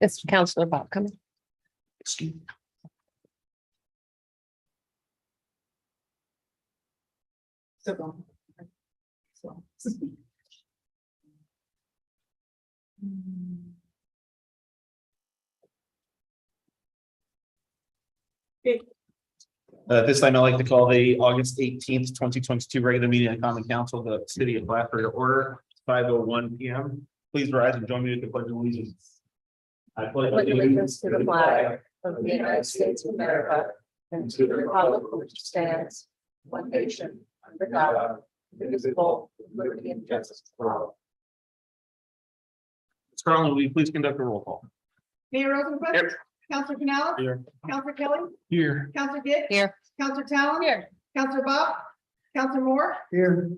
It's Councilor Bob coming. At this time, I'd like to call the August 18th, 2022 regular meeting of the Common Council of the City of Bradford to order, 5:01 p.m. Please rise and join me with the pledge of allegiance. I pledge Allegiance to the flag of the United States of America and to the republic which stands one nation under God, indivisible, with liberty and justice for all. Ms. Carlin, will you please conduct a roll call? Mayor Rosenquist. Here. Counselor Canales. Here. Counselor Kelly. Here. Counselor Gibbs. Here. Counselor Talon. Here. Counselor Bob. Counselor Moore. Here.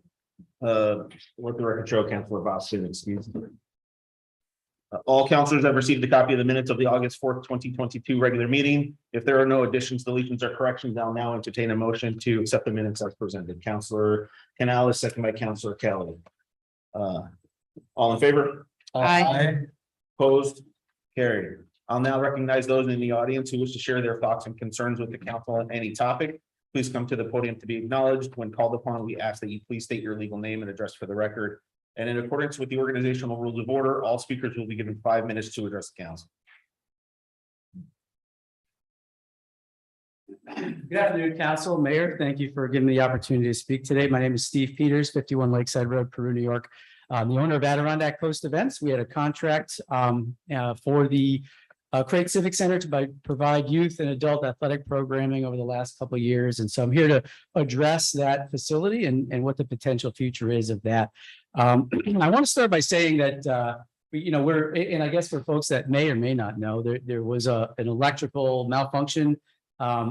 Let the record show Councilor Boss is excused. All councilors have received a copy of the minutes of the August 4th, 2022 regular meeting. If there are no additions, deletions, or corrections, I'll now entertain a motion to accept the minutes as presented. Councilor Canales, second by Councilor Kelly. All in favor? Aye. Opposed? Carried. I'll now recognize those in the audience who wish to share their thoughts and concerns with the council on any topic. Please come to the podium to be acknowledged. When called upon, we ask that you please state your legal name and address for the record. And in accordance with the organizational rules of order, all speakers will be given 5 minutes to address the council. Good afternoon, Council, Mayor. Thank you for giving me the opportunity to speak today. My name is Steve Peters, 51 Lakeside Road, Peru, New York. I'm the owner of Adirondack Coast Events. We had a contract for the Craig Civic Center to provide youth and adult athletic programming over the last couple of years. And so I'm here to address that facility and what the potential future is of that. I want to start by saying that and I guess for folks that may or may not know, there was an electrical malfunction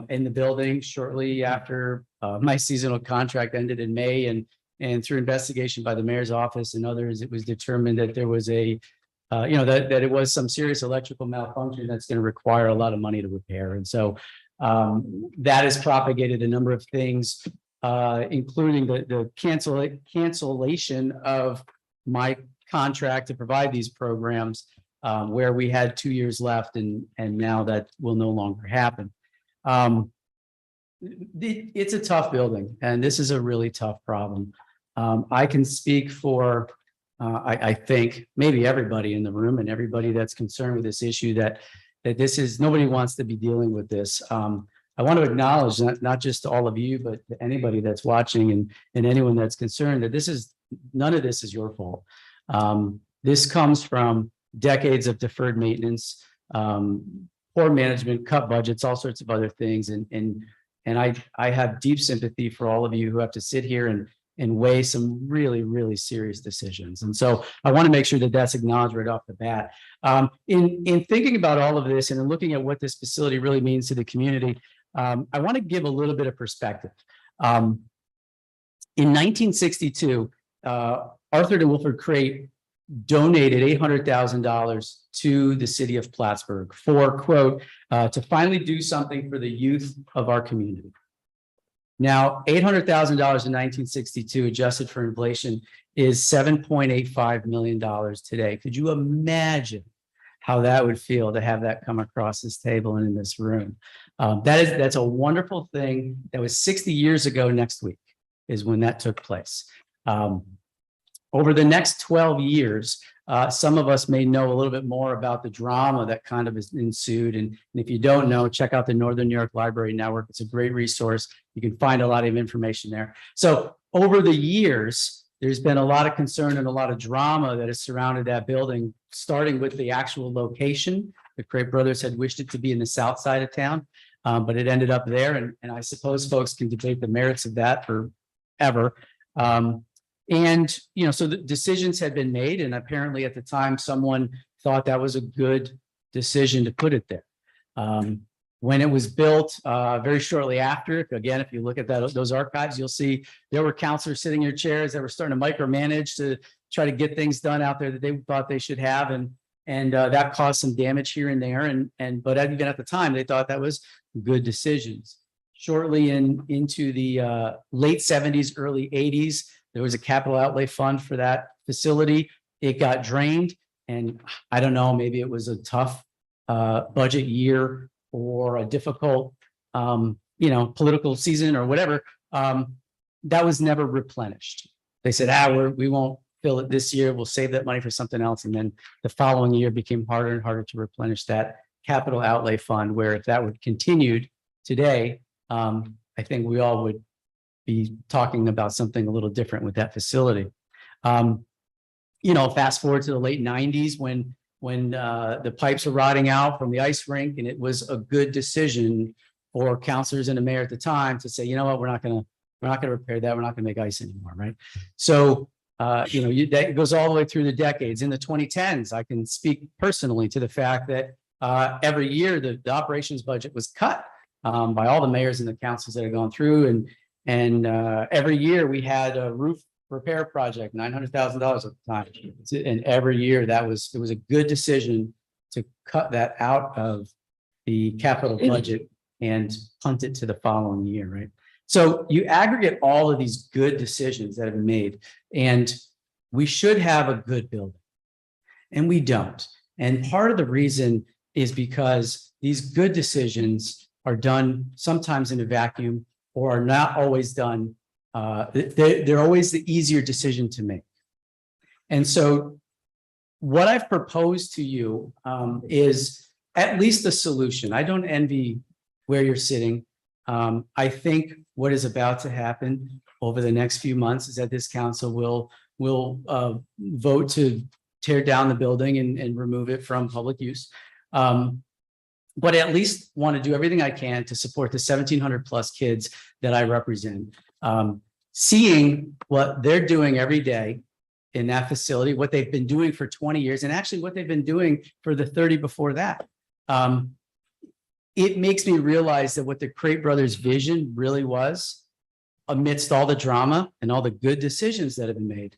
in the building shortly after my seasonal contract ended in May, and through investigation by the mayor's office and others, it was determined that there was that it was some serious electrical malfunction that's going to require a lot of money to repair. And so that has propagated a number of things, including the cancellation of my contract to provide these programs, where we had 2 years left, and now that will no longer happen. It's a tough building, and this is a really tough problem. I can speak for, I think, maybe everybody in the room and everybody that's concerned with this issue, that this is, nobody wants to be dealing with this. I want to acknowledge not just all of you, but anybody that's watching and anyone that's concerned that none of this is your fault. This comes from decades of deferred maintenance, poor management, cut budgets, all sorts of other things. And I have deep sympathy for all of you who have to sit here and weigh some really, really serious decisions. And so I want to make sure that that's acknowledged right off the bat. In thinking about all of this and in looking at what this facility really means to the community, I want to give a little bit of perspective. In 1962, Arthur and Wilfred Crate donated $800,000 to the city of Plattsburgh for, quote, to finally do something for the youth of our community. Now, $800,000 in 1962, adjusted for inflation, is $7.85 million today. Could you imagine how that would feel to have that come across this table and in this room? That's a wonderful thing. That was 60 years ago next week is when that took place. Over the next 12 years, some of us may know a little bit more about the drama that kind of has ensued. And if you don't know, check out the Northern New York Library Network. It's a great resource. You can find a lot of information there. So over the years, there's been a lot of concern and a lot of drama that has surrounded that building, starting with the actual location. The Crate brothers had wished it to be in the south side of town, but it ended up there. And I suppose folks can debate the merits of that forever. And, so the decisions had been made, and apparently at the time, someone thought that was a good decision to put it there. When it was built, very shortly after, again, if you look at those archives, you'll see there were counselors sitting in their chairs that were starting to micromanage to try to get things done out there that they thought they should have. And that caused some damage here and there. But even at the time, they thought that was good decisions. Shortly into the late 70s, early 80s, there was a capital outlay fund for that facility. it got drained, and I don't know, maybe it was a tough budget year or a difficult political season or whatever. That was never replenished. They said, we won't fill it this year. We'll save that money for something else. And then the following year became harder and harder to replenish that capital outlay fund, where if that would continued today, I think we all would be talking about something a little different with that facility. Fast forward to the late 90s when the pipes were rotting out from the ice rink, and it was a good decision for counselors and the mayor at the time to say, you know what, we're not going to repair that. We're not going to make ice anymore, right? So, that goes all the way through the decades. In the 2010s, I can speak personally to the fact that every year the operations budget was cut by all the mayors and the councils that had gone through, and every year we had a roof repair project, $900,000 at the time, and every year it was a good decision to cut that out of the capital budget and punt it to the following year, right? So you aggregate all of these good decisions that have been made, and we should have a good building, and we don't. And part of the reason is because these good decisions are done sometimes in a vacuum, or are not always done. They're always the easier decision to make. And so what I've proposed to you is at least a solution. I don't envy where you're sitting. I think what is about to happen over the next few months is that this council will vote to tear down the building and remove it from public use. But at least want to do everything I can to support the 1,700 plus kids that I represent. Seeing what they're doing every day in that facility, what they've been doing for 20 years, and actually what they've been doing for the 30 before that. It makes me realize that what the Crate Brothers vision really was, amidst all the drama and all the good decisions that have been made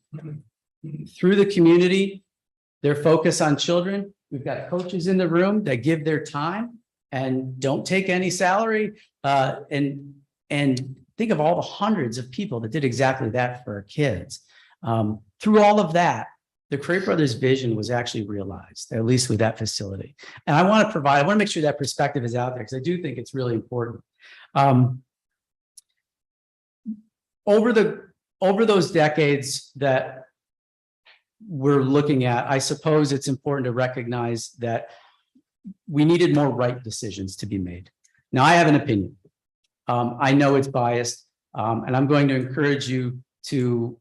through the community, their focus on children. We've got coaches in the room that give their time and don't take any salary. And think of all the hundreds of people that did exactly that for our kids. Through all of that, the Crate Brothers vision was actually realized, at least with that facility. And I want to make sure that perspective is out there, because I do think it's really important. Over those decades that we're looking at, I suppose it's important to recognize that we needed more right decisions to be made. Now, I have an opinion. I know it's biased, and I'm going to encourage you to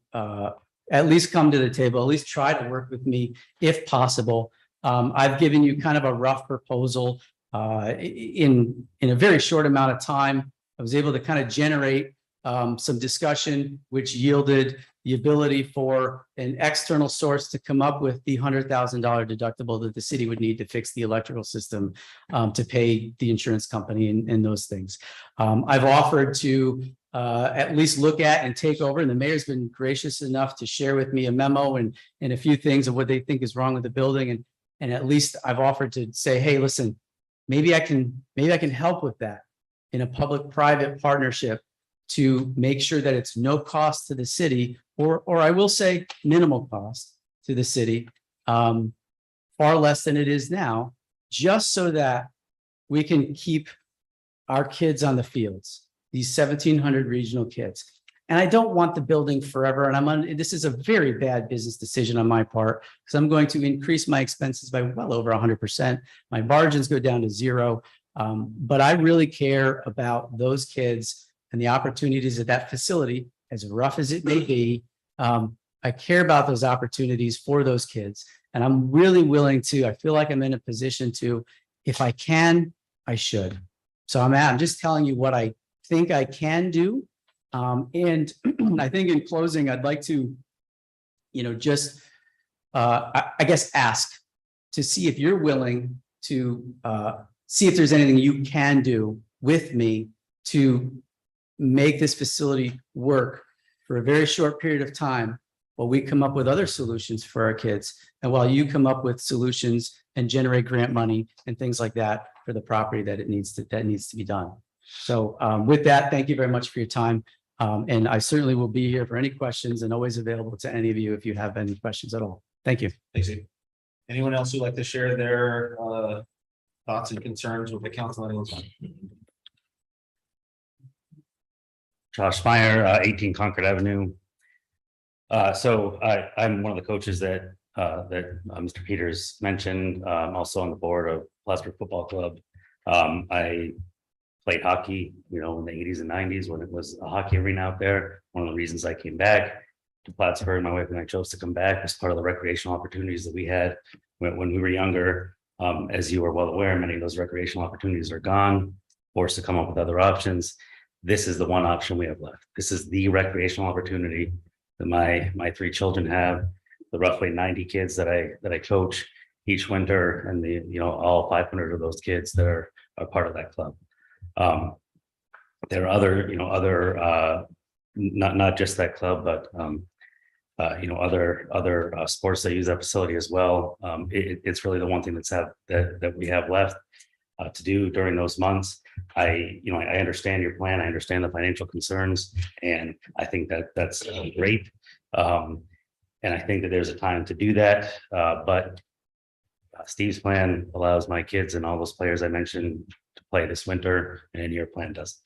at least come to the table, at least try to work with me if possible. I've given you kind of a rough proposal in a very short amount of time. I was able to kind of generate some discussion, which yielded the ability for an external source to come up with the $100,000 deductible that the city would need to fix the electrical system, to pay the insurance company and those things. I've offered to at least look at and take over, and the mayor's been gracious enough to share with me a memo and a few things of what they think is wrong with the building. And at least I've offered to say, hey, listen, maybe I can help with that in a public-private partnership to make sure that it's no cost to the city, or I will say minimal cost to the city, far less than it is now, just so that we can keep our kids on the fields, these 1,700 regional kids. And I don't want the building forever. And this is a very bad business decision on my part, because I'm going to increase my expenses by well over 100%. My margins go down to zero. But I really care about those kids and the opportunities at that facility, as rough as it may be. I care about those opportunities for those kids. And I'm really willing to, I feel like I'm in a position to, if I can, I should. So I'm just telling you what I think I can do. And I think in closing, I'd like to, just, I guess, ask to see if you're willing to see if there's anything you can do with me to make this facility work for a very short period of time while we come up with other solutions for our kids, and while you come up with solutions and generate grant money and things like that for the property that needs to be done. So with that, thank you very much for your time. And I certainly will be here for any questions and always available to any of you if you have any questions at all. Thank you. Thanks, Steve. Anyone else who'd like to share their thoughts and concerns with the council? On this one? Josh Meyer, 18 Concord Avenue. So I'm one of the coaches that Mr. Peters mentioned. I'm also on the board of Plattsburgh Football Club. I played hockey, in the 80s and 90s when it was a hockey arena out there. One of the reasons I came back to Plattsburgh, my wife and I chose to come back as part of the recreational opportunities that we had when we were younger. As you are well aware, many of those recreational opportunities are gone, forced to come up with other options. This is the one option we have left. This is the recreational opportunity that my three children have, the roughly 90 kids that I coach each winter, and all 500 of those kids that are part of that club. There are other not just that club, but other sports that use that facility as well. It's really the one thing that we have left to do during those months. I understand your plan. I understand the financial concerns, and I think that's great. And I think that there's a time to do that. But Steve's plan allows my kids and all those players I mentioned to play this winter, and your plan doesn't.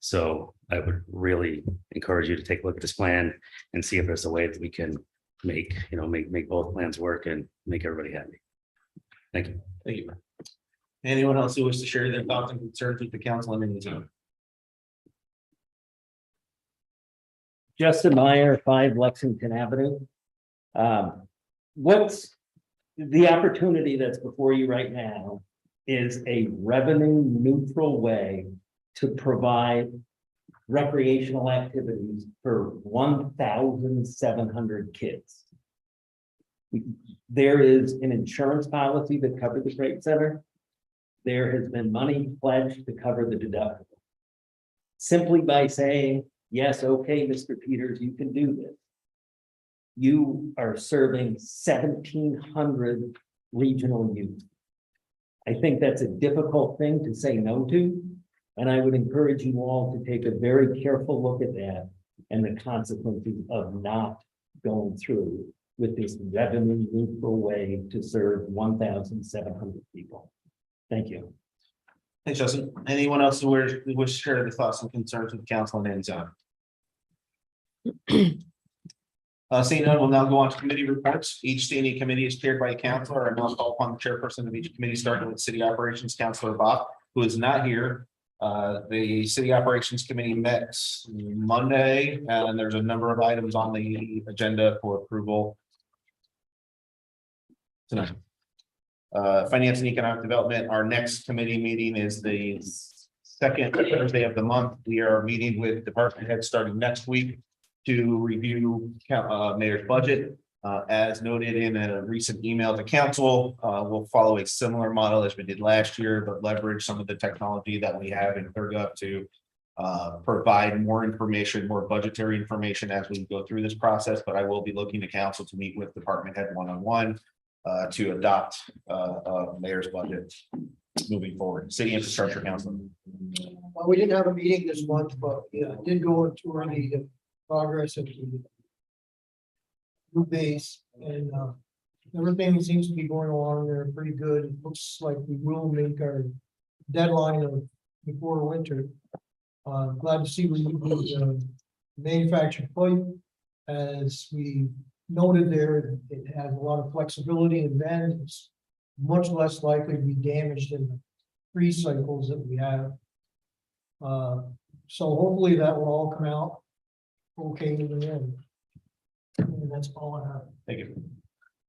So I would really encourage you to take a look at this plan and see if there's a way that we can make both plans work and make everybody happy. Thank you. Thank you. Anyone else who wishes to share their thoughts and concerns with the council on any zone? Justin Meyer, 5 Lexington Avenue. What's the opportunity that's before you right now is a revenue neutral way to provide recreational activities for 1,700 kids. There is an insurance policy that covers the Trade Center. There has been money pledged to cover the deductible. Simply by saying, yes, okay, Mr. Peters, you can do this. You are serving 1,700 regional youth. I think that's a difficult thing to say no to. And I would encourage you all to take a very careful look at that and the consequences of not going through with this revenue neutral way to serve 1,700 people. Thank you. Thanks, Justin. Anyone else who wish to share their thoughts and concerns with the council on any zone? Seeing none, we'll now go on to committee reports. Each standing committee is chaired by a counselor, and I'll call upon the chairperson of each committee, starting with City Operations, Councilor Bob, who is not here. The City Operations Committee met Monday, and there's a number of items on the agenda for approval tonight. Finance and Economic Development, our next committee meeting is the second Thursday of the month. We are meeting with department heads starting next week to review mayor's budget. As noted in a recent email to council, we'll follow a similar model as we did last year, but leverage some of the technology that we have in ClearGov to provide more information, more budgetary information as we go through this process. But I will be looking to council to meet with department head one-on-one to adopt mayor's budget moving forward. City Infrastructure Council. Well, we didn't have a meeting this month, but yeah, I did go into the progress of the new base, and everything seems to be going along there pretty good. It looks like we will make our deadline of before winter. Glad to see we manufactured pipe, as we noted there. It has a lot of flexibility and then it's much less likely to be damaged in the freeze cycles that we have. So hopefully that will all come out okay in the end. And that's all I have. Thank you.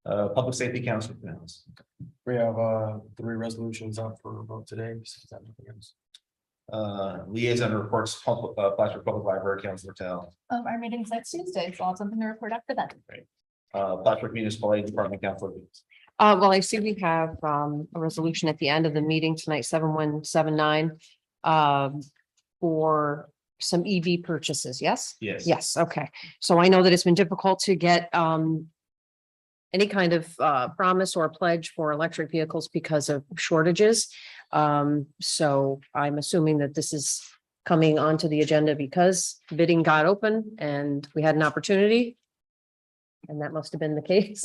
Public Safety Council. We have 3 resolutions up for vote today. Liaison reports, Plattsburgh Public Library, Councilor Tell. Our meeting's next Tuesday, so I'll have something to report after that. Plattsburgh Municipal Aid Department, Councilor Williams. Well, I see we have a resolution at the end of the meeting tonight, 7179, for some EV purchases, yes? Yes. Yes, okay. So I know that it's been difficult to get any kind of promise or pledge for electric vehicles because of shortages. So I'm assuming that this is coming onto the agenda because bidding got open and we had an opportunity. And that must have been the case.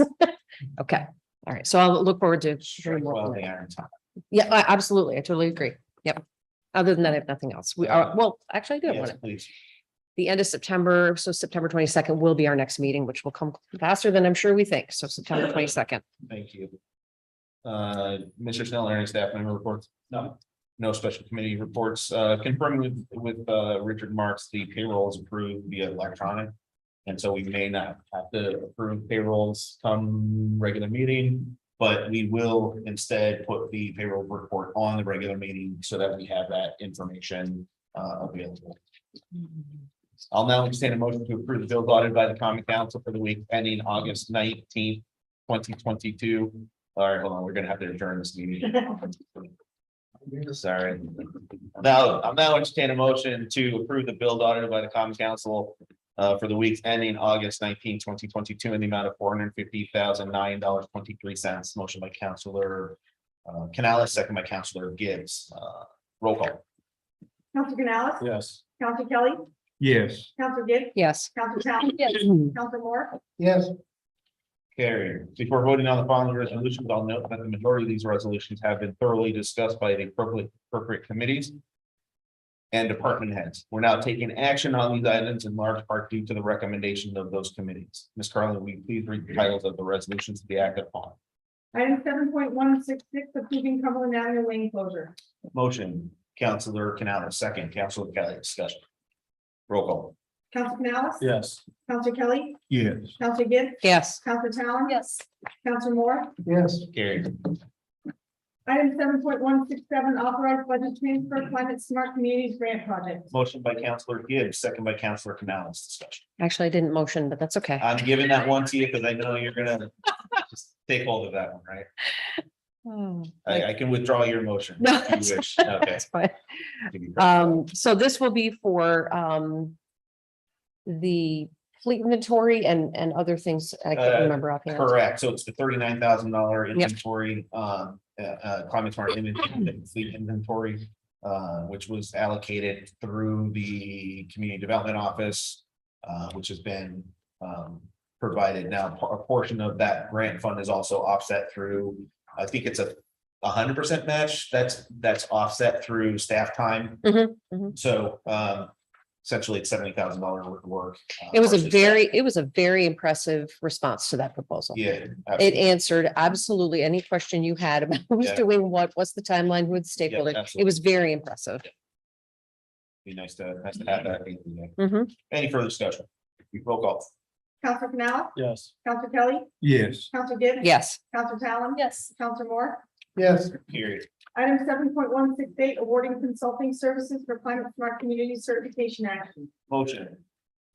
Okay, all right. So I'll look forward to hearing more. Well, from the that. iron time. Yeah, absolutely. I totally agree. Yep. Other than that, I have nothing else. We are, well, actually, I do have Yes, one. please. The end of September, so September 22nd will be our next meeting, which will come faster than I'm sure we think. So September 22nd. Thank you. Mr. Snell, any staff member reports? No. No special committee reports, confirming with Richard Marks, the payroll is approved via electronic. And so we may not have to approve payrolls come regular meeting, but we will instead put the payroll report on the regular meeting so that we have that information available. I'll now entertain a motion to approve the bills audited by the common council for the week ending August 19th, 2022. All right, hold on, we're gonna have to adjourn this meeting. Sorry. I'll now entertain a motion to approve the bill audited by the common council for the weeks ending August 19th, 2022 in the amount of $450,009.23. Motion by Councilor Canales, second by Councilor Gibbs. Roll call. Counselor Canales? Yes. Counselor Kelly? Yes. Counselor Gibbs? Yes. Counselor Talon? Yes. Counselor Moore? Yes, Carried. Before voting on the following resolutions, I'll note that the majority of these resolutions have been thoroughly discussed by the appropriate committees and department heads. We're now taking action on these items in large part due to the recommendation of those committees. Ms. Carlin, will you please read the titles of the resolutions to be acted upon? Item 7.166, approving Cumberland Avenue lane closure. Motion, Councilor Canales, second, Councilor Kelly, discussion. Roll call. Counselor Canales? Yes. Counselor Kelly? Yes. Counselor Gibbs? Yes. Counselor Talon? Yes. Counselor Moore? yes, Carried. Item 7.167, authorized budget transfer climate smart communities grant project. Motion by Councilor Gibbs, second by Councilor Canales, discussion. Actually, I didn't motion, but that's okay. I'm giving that one to you because I know you're gonna just take hold of that one, right? Oh, I can withdraw your motion. No, if that's you wish. Okay. that's fine. So this will be for the fleet inventory and other things. I can't remember offhand. Correct, so it's the $39,000 inventory, climate smart inventory, fleet inventory. Which was allocated through the community development office, which has been provided. Now, a portion of that grant fund is also offset through, I think it's a 100% match, that's offset through staff time. So essentially it's $70,000 worth of work. It was versus a very impressive response to that proposal. Yeah. It absolutely. answered absolutely any question you had about who's Yeah. doing what's the timeline, who are the stakeholders. It absolutely. was very impressive. Be nice to have that. at the end of the day. Mhm. Any further discussion? Roll call. Counselor Canales? Yes. Counselor Kelly? Yes. Counselor Gibbs? Yes. Counselor Talon? Yes. Counselor Moore? yes, Period. Item 7.168, awarding consulting services for climate smart community certification action. Motion.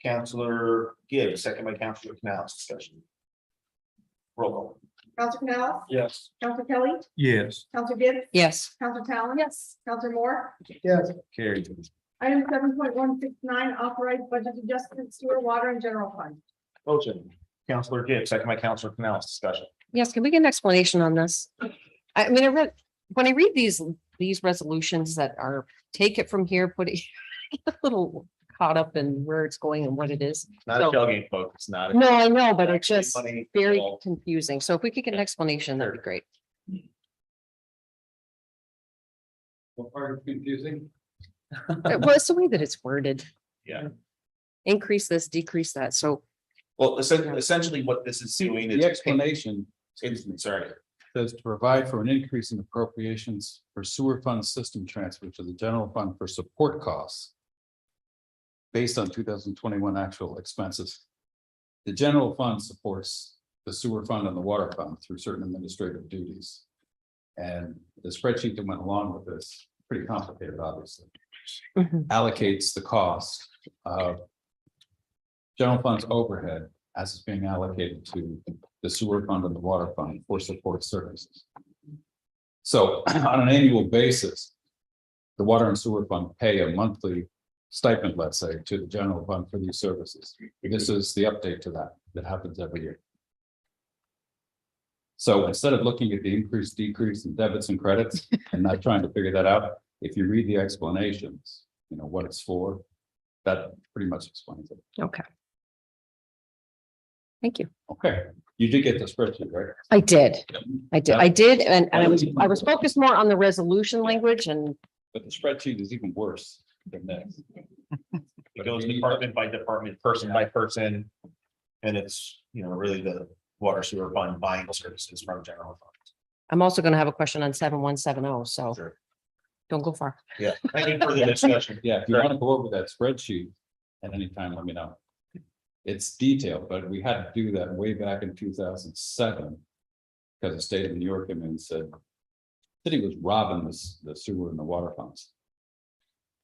Counselor Gibbs, second by Counselor Canales, discussion. Roll call. Counselor Canales? Yes. Counselor Kelly? Yes. Counselor Gibbs? Yes. Counselor Talon? Yes. Counselor Moore? yes, Carried. Item 7.169, authorized budget adjustment sewer, water and general fund. Motion. Counselor Gibbs, second by Counselor Canales, discussion. Yes. Can we get an explanation on this? I mean, when I read these resolutions that are, take it from here, put it a little caught up in where it's going and what it is. Not a So- shell game, folks. It's not. No, I know, but it's Actually just money very involved. confusing. So if we could get an explanation, that'd be great. What part is confusing? Well, it's the way that it's worded. Yeah. Increase this, decrease that. So Well, essentially what this is doing is. The explanation Sorry. says to provide for an increase in appropriations for sewer fund system transfer to the general fund for support costs based on 2021 actual expenses. The general fund supports the sewer fund and the water fund through certain administrative duties. And the spreadsheet that went along with this, pretty complicated, obviously, mhm, allocates the cost of general fund's overhead as it's being allocated to the sewer fund and the water fund for support services. So on an annual basis, the water and sewer fund pay a monthly stipend, let's say, to the general fund for these services. This is the update to that happens every year. So instead of looking at the increase, decrease in debits and credits and not trying to figure that out, if you read the explanations, you know, what it's for, that pretty much explains it. okay. Thank you. Okay, you did get the spreadsheet, right? I did. And I was focused more on the resolution language and But the spreadsheet is even worse than this. It goes department by department, person by person. And it's, really the water sewer fund buying services from general fund. I'm also going to have a question on 7170, so Sure. don't go far. Yeah, thank you for the discussion. Yeah, if you want to go over that spreadsheet at any time, let me know. It's detailed, but we had to do that way back in 2007. Because the state of New York came in and said, city was robbing the sewer and the water funds.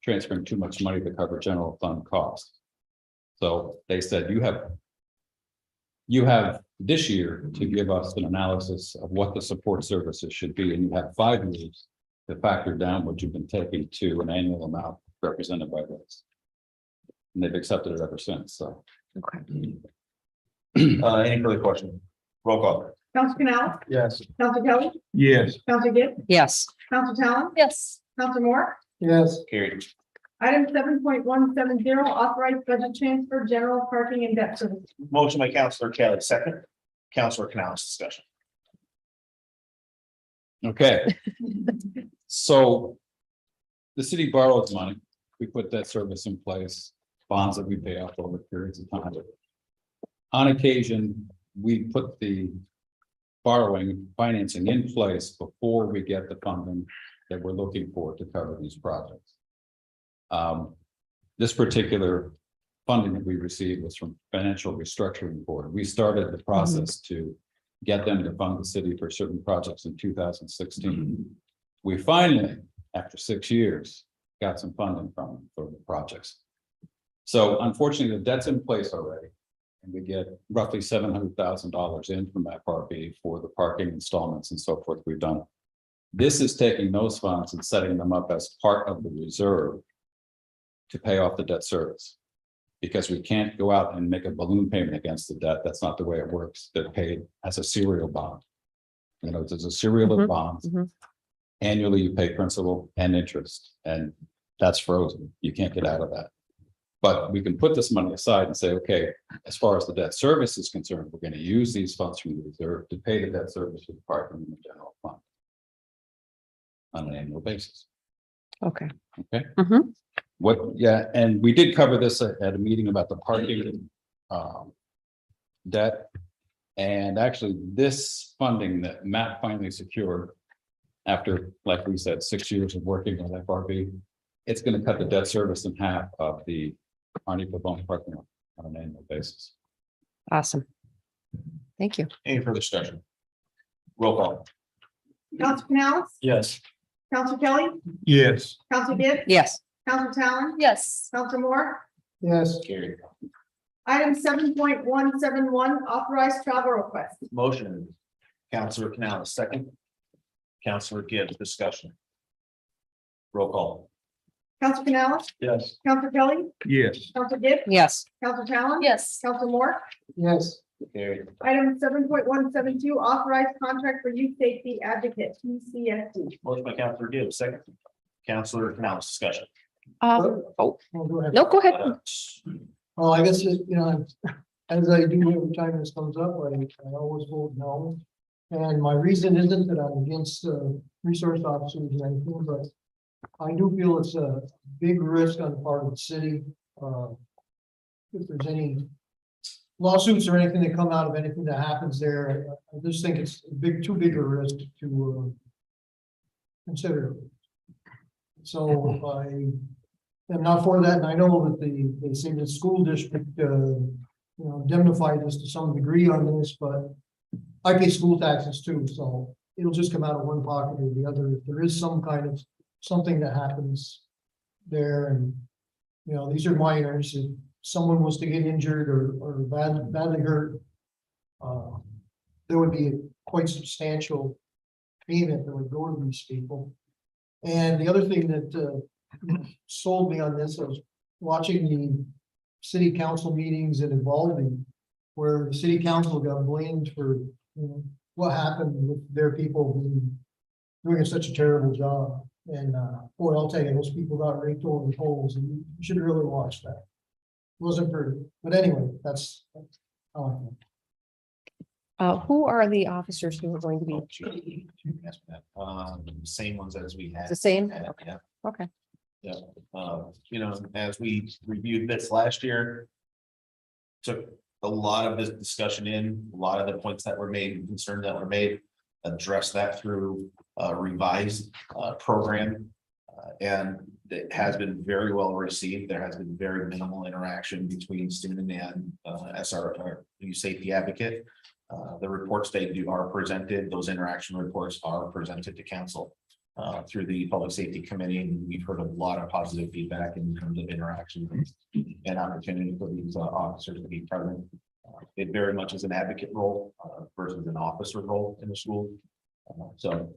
Transferring too much money to cover general fund costs. So they said, you have this year to give us an analysis of what the support services should be, and you have 5 years to factor down what you've been taking to an annual amount represented by this. And they've accepted it ever since, so. Okay. Any further questions? Roll call. Council Canal, Yes. Council Kelly, Yes. Council Gibbs, Yes. Council Talon, Yes. Council Moore. Yes, Carried. Item 7.170, authorized budget transfer, general parking and debt service. Motion by Counselor Kelly, second. Counselor Canales, discussion. Okay. So. The city borrows money, we put that service in place, bonds that we pay off over periods of time. On occasion, we put the borrowing financing in place before we get the funding that we're looking for to cover these projects. This particular funding that we received was from Financial Restructuring Board. We started the process to get them to fund the city for certain projects in 2016. We finally, after 6 years, got some funding from them for the projects. So unfortunately, the debt's in place already. And we get roughly $700,000 in from FRB for the parking installments and so forth we've done. This is taking those funds and setting them up as part of the reserve to pay off the debt service. Because we can't go out and make a balloon payment against the debt. That's not the way it works. They're paid as a serial bond. There's a serial of bonds. Annually, you pay principal and interest, and that's frozen. You can't get out of that. But we can put this money aside and say, okay, as far as the debt service is concerned, we're going to use these funds from the reserve to pay the debt service for the parking in the general fund on an annual basis. Okay. Okay. And we did cover this at a meeting about the parking debt. And actually, this funding that Matt finally secured after, like we said, 6 years of working with FRB, it's going to cut the debt service in half of the Arnie Pavone parking lot on an annual basis. Awesome. Thank you. Any further discussion? Roll call. Council Canal, Yes. Council Kelly, Yes. Council Gibbs, Yes. Council Talon, Yes. Council Moore. yes, Carried. Item 7.171, authorized travel request. Motion. Counselor Canales, second. Counselor Gibbs, discussion. Roll call. Council Canal, Yes. Council Kelly, Yes. Council Gibbs, Yes. Council Talon. Yes. Council Moore. yes, Carried. Item 7.172, authorized contract for youth safety advocate, PCSD. Motion by Counselor Gibbs, second. Counselor Canales, discussion. oh, go ahead. No, go ahead. Well, I guess, as I do every time this comes up, I always vote no. And my reason isn't that I'm against resource officers or anything, but I do feel it's a big risk on the part of the city. If there's any lawsuits or anything that come out of anything that happens there, I just think it's too big a risk to consider. So I am not for that, and I know that they say the school district, indemnified us to some degree on this, but I pay school taxes too, so it'll just come out of one pocket or the other. If there is some kind of something that happens there, and these are minors. If someone was to get injured or badly hurt, there would be a quite substantial payment that would go to these people. And the other thing that sold me on this, I was watching the city council meetings in Uvalde, where the city council got blamed for what happened with their people doing such a terrible job. And boy, I'll tell you, those people got raked over the holes, and you should really watch that. It wasn't pretty, but anyway, that's Who are the officers who are going to be Oh, gee, you can ask me that. Same ones as we had. the same? Yeah, Okay. yeah. Okay. Yeah, you know, as we reviewed this last year. Took a lot of this discussion in, a lot of the points that were made, concerns that were made, address that through a revised program. And it has been very well received. There has been very minimal interaction between student and SR, or youth safety advocate. The reports they do are presented, those interaction reports are presented to council. Through the public safety committee, and we've heard a lot of positive feedback in terms of interaction and opportunity for these officers to be present. It very much is an advocate role versus an officer role in the school. So.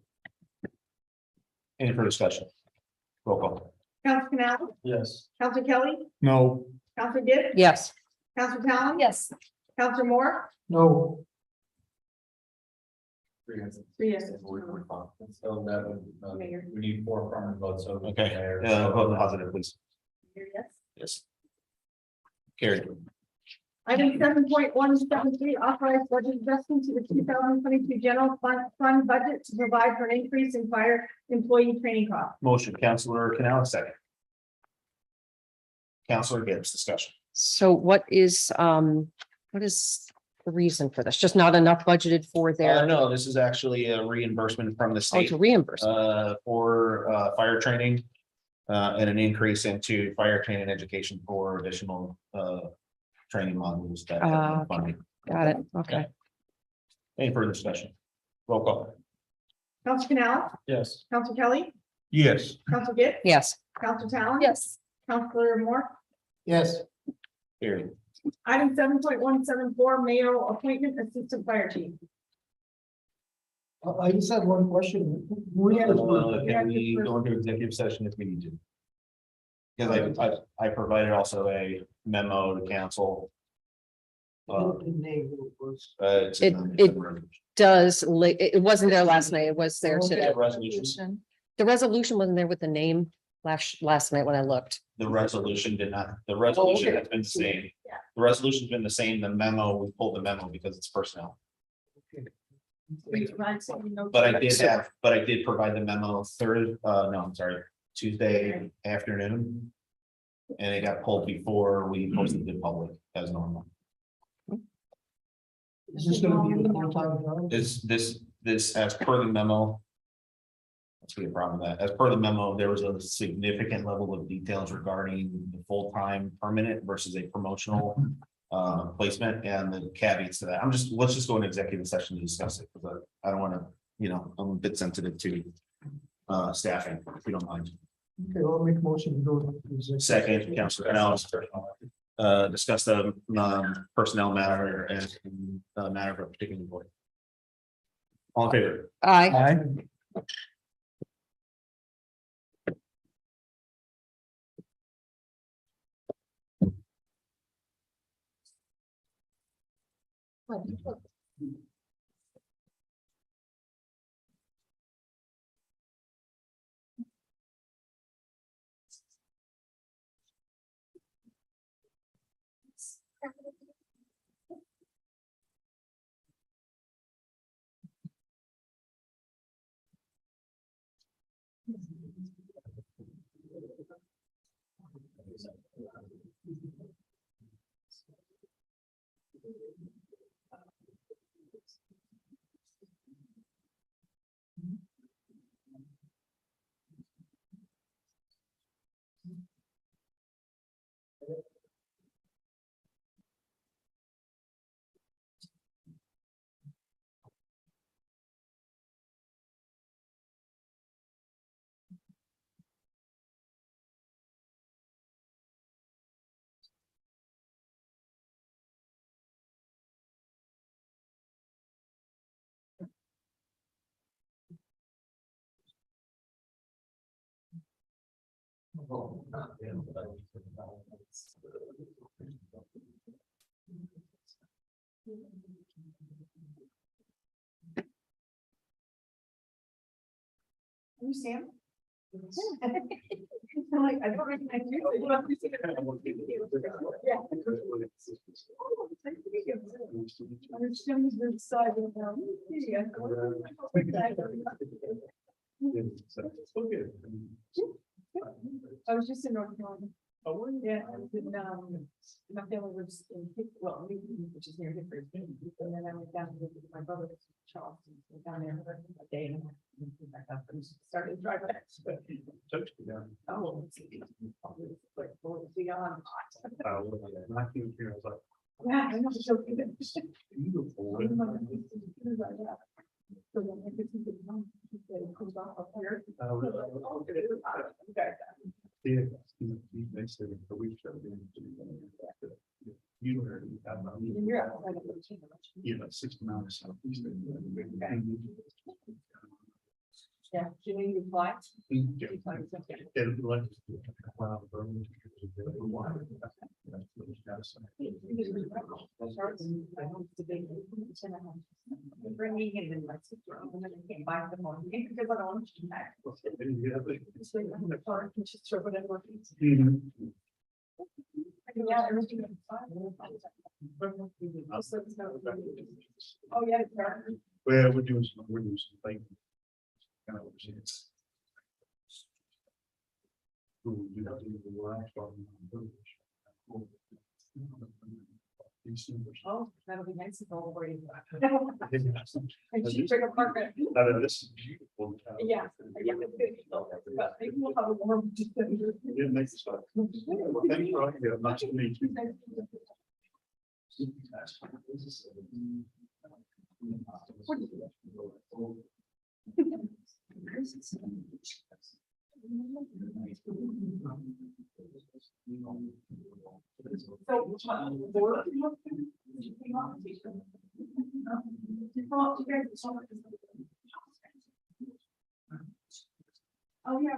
Any further discussion? Roll call. Council Canal, Yes. Council Kelly, No. Council Gibbs, Yes. Council Talon. Yes. Council Moore, No, 3 yeses. So that Mayor. we need 4 affirmative votes, so. Okay, vote positive, please. Yes. Yes. Carried. Item 7.173, authorized budget adjustment to the 2022 general fund budget to provide for an increase in fire employee training costs. Motion, Counselor Canal, second. Counselor Gibbs, discussion. So what is the reason for this? Just not enough budgeted for their, No, this is actually a reimbursement from the oh, state. to reimburse? For fire training. And an increase into fire training education for additional training modules that have been funded. Got it. Okay. Any further discussion? Roll call. Council Canal, Yes. Council Kelly, Yes. Council Gibbs, Yes. Council Talon. Yes. Councilor Moore. yes, Carried. Item 7.174, mayoral appointment assistant fire chief. I just have one question. We had, Can we go into executive session if we need to? Because I provided also a memo to council. It's It does, it wasn't there last night. It was there today. a resolution. The resolution wasn't there with the name last night when I looked. The resolution did not, the resolution has been the same. Yeah. The resolution's been the same, the memo, we pulled the memo because it's personnel. But I did provide the memo Tuesday afternoon. And it got pulled before we posted it public as normal. is this gonna be a full-time job? This as per the memo. That's be a problem with that. As per the memo, there was a significant level of details regarding the full-time permanent versus a promotional. Placement and the caveats to that. Let's just go into executive session to discuss it, because I don't want to, I'm a bit sensitive to. Staffing, if you don't mind. Okay, I'll make a motion to go. to executive Second, session. Councilor Canal, discuss the personnel matter and matter of a particular board. All in favor? Aye. You, Sam? I'm like, I don't recognize you. You must be sitting there. Yeah. I'm still inside of them. Yeah. I was just in North Carolina. Oh, yeah, I was in, my family was in, well, which is near Hickory. And then I went down to visit my brother, Charleston, down there for a day and a half. And came back up and started driving. Oh, it's like, well, it's beyond hot. Yeah, I know, it's so good. So then I could see the mom, she said, it comes off up here. Okay. You're outside of the chamber. Yeah, 60 miles southeast. Yeah, do you fly? Bringing in and like, and then I can't buy them on, because I don't want to back. Just throw whatever. Yeah, everything is fine. Oh, yeah. It's dark. Well, we're doing some things. Kind of overseeing it. Who do not do the last one. Oh, that'll be nice. If all the way. And she took a park. This is beautiful. Yeah. Yeah. But maybe we'll have a warm. Didn't make the start. Well, thank you for all your nice to meet you. Oh, yeah.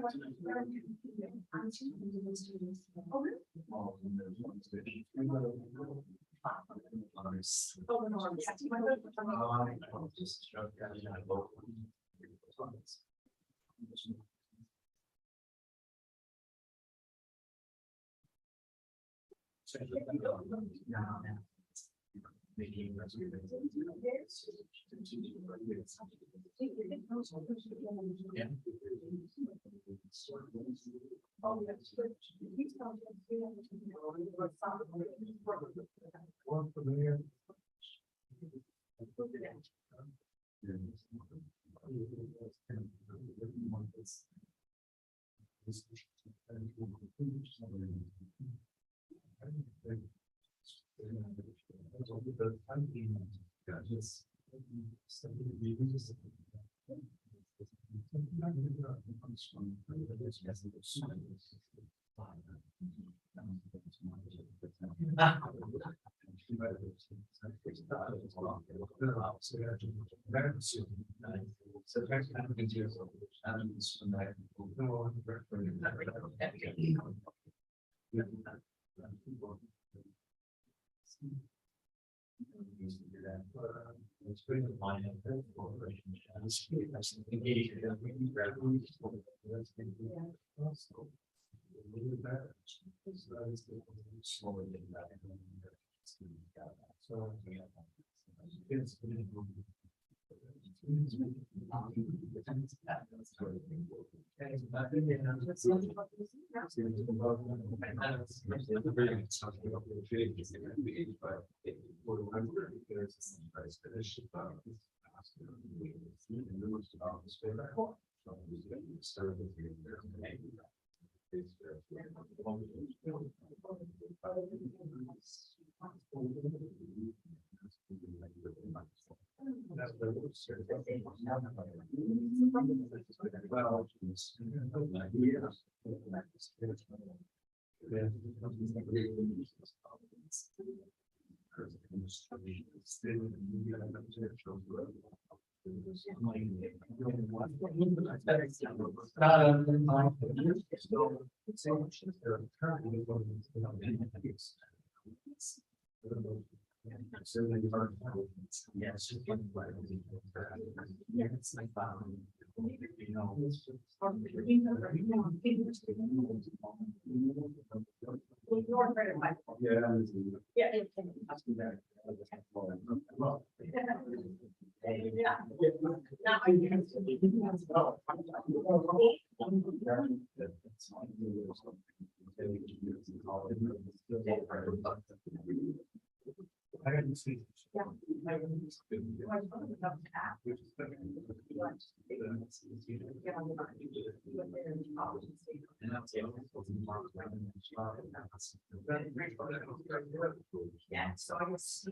Yeah, so I guess.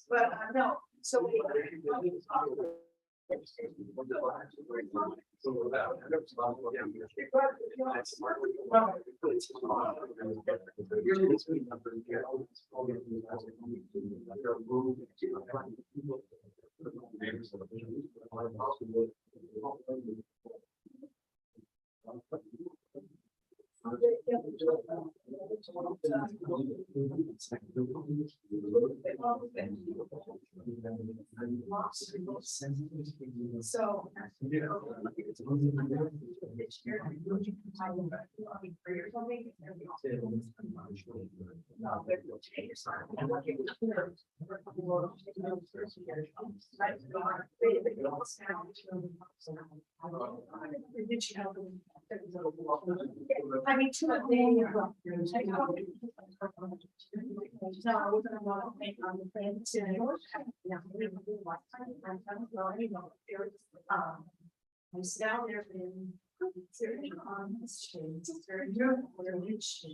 But no, so. So. I mean, two of them. No, I wasn't on the plan to. I was down there in. Very honest, it's very good, very rich.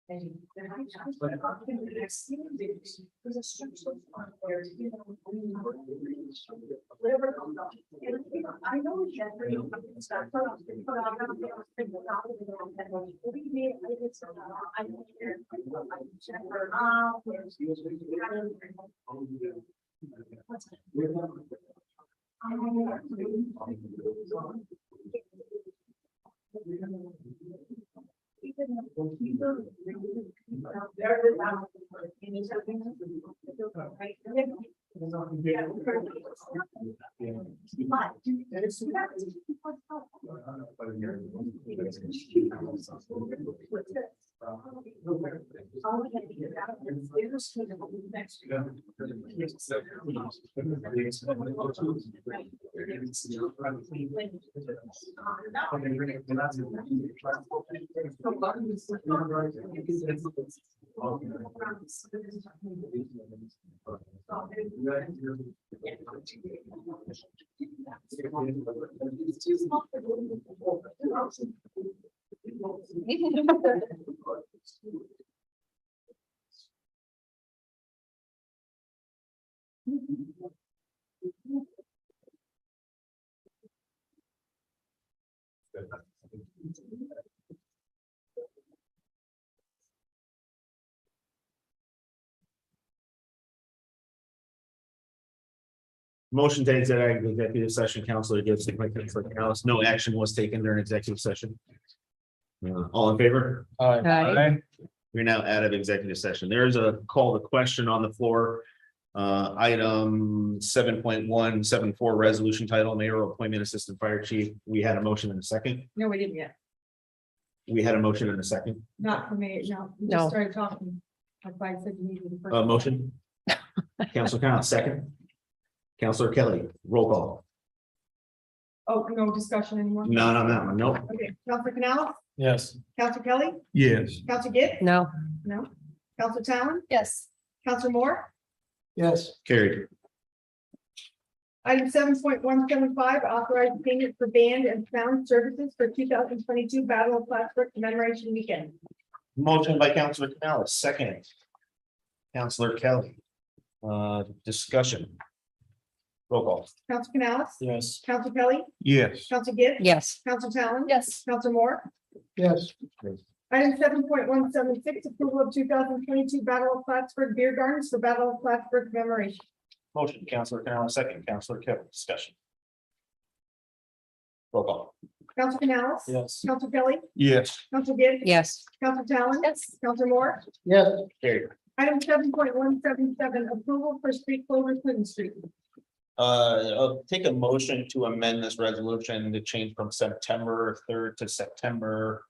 And then I seen it, there's a structure on there, you know. Whatever. I know that. Start put on. Motion to exit executive session, Counselor Gibbs, second by Counselor Canales. No action was taken during executive session. All in favor? Aye. We're now out of executive session. There is a call to question on the floor. Item 7.174, resolution title, mayoral appointment, assistant fire chief. We had a motion in a second. No, we didn't yet. We had a motion in a second. Not for me, no. We No. just started talking. That's why I said you needed the first. Motion. Counselor Canales, second. Counselor Kelly, roll call. Oh, no discussion anymore? No, nope. Okay, Counselor Canales, Yes. Counselor Kelly, Yes. Counselor Gibbs, No. no, Counselor Talon, Yes. Counselor Moore, Yes, Carried. item 7.175, authorized payment for band and sound services for 2022 Battle of Plattsburgh Commemoration Weekend. Motion by Counselor Canales, second. Counselor Kelly. Discussion. Roll call. Counselor Canales, Yes. Counselor Kelly, Yes. Counselor Gibbs, Yes. Counselor Talon, Yes. Counselor Moore, yes, item 7.176, approval of 2022 Battle of Plattsburgh beer gardens for Battle of Plattsburgh commemoration. Motion, Counselor Canales, second. Counselor Kelly, discussion. Roll call. Counselor Canales, Yes. Counselor Kelly, Yes. Counselor Gibbs, Yes. Counselor Talon, Yes. Counselor Moore, yes, Carried. item 7.177, approval for street closure Clinton Street. I'll take a motion to amend this resolution to change from September 3rd to September